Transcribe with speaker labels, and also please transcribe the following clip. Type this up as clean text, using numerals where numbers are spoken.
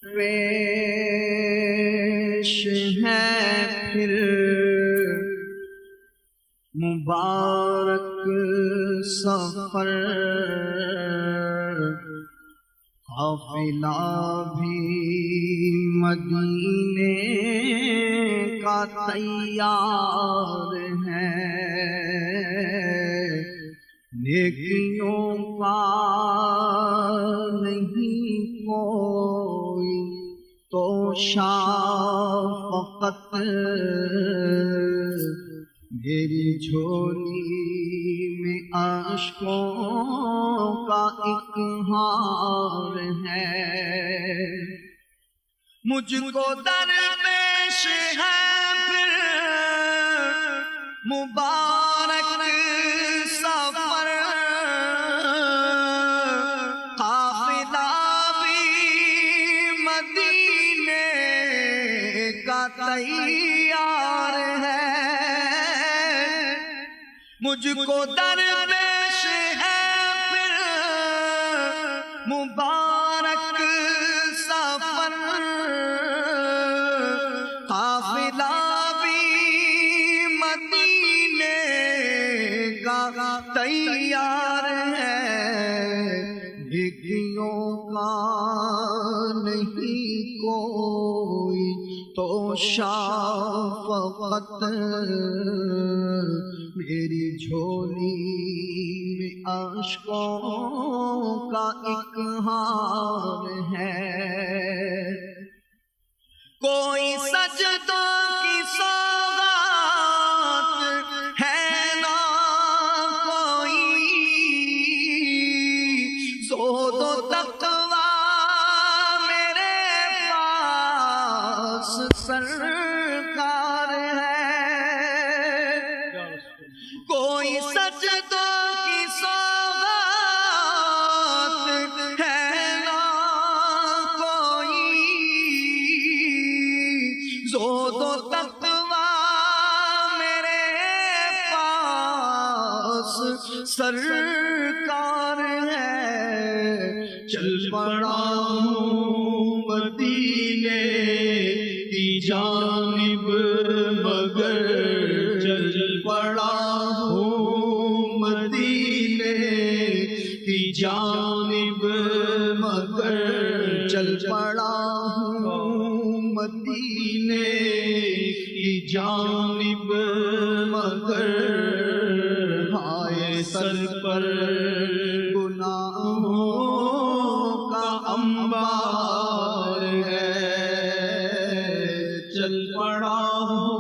Speaker 1: پیش ہے پھر مبارک سفر، قافلہ بھی مدینے کا تیار ہے، نیکیوں کا نہیں کوئی تو شفقت، میری جھولی میں اشکوں کا ایک ہار ہے، مجھ کو درپیش ہے پھر مبارک سفر، قافلہ بھی مدینے کا تیار ہے، مجھ کو درپیش ہے پھر مبارک سفر، قافلہ بھی مدینے کا تیار ہے، نیکیوں کا نہیں کوئی تو شفقت، میری جھولی میں اشکوں کا ایک ہار ہے، کوئی سجدوں کی سوغات ہے نہ کوئی، زہد و تقویٰ میرے پاس سرکار ہے، کوئی سجدوں کی سوغات ہے نہ کوئی، زہد و تقویٰ میرے پاس سرکار ہے، چل پڑا ہوں مدینے کی جانب مگر، چل پڑا ہوں مدینے کی جانب مگر، چل پڑا ہوں مدینے کی جانب مگر، ہائے سر پر گناہوں کا انبار ہے، چل پڑا ہوں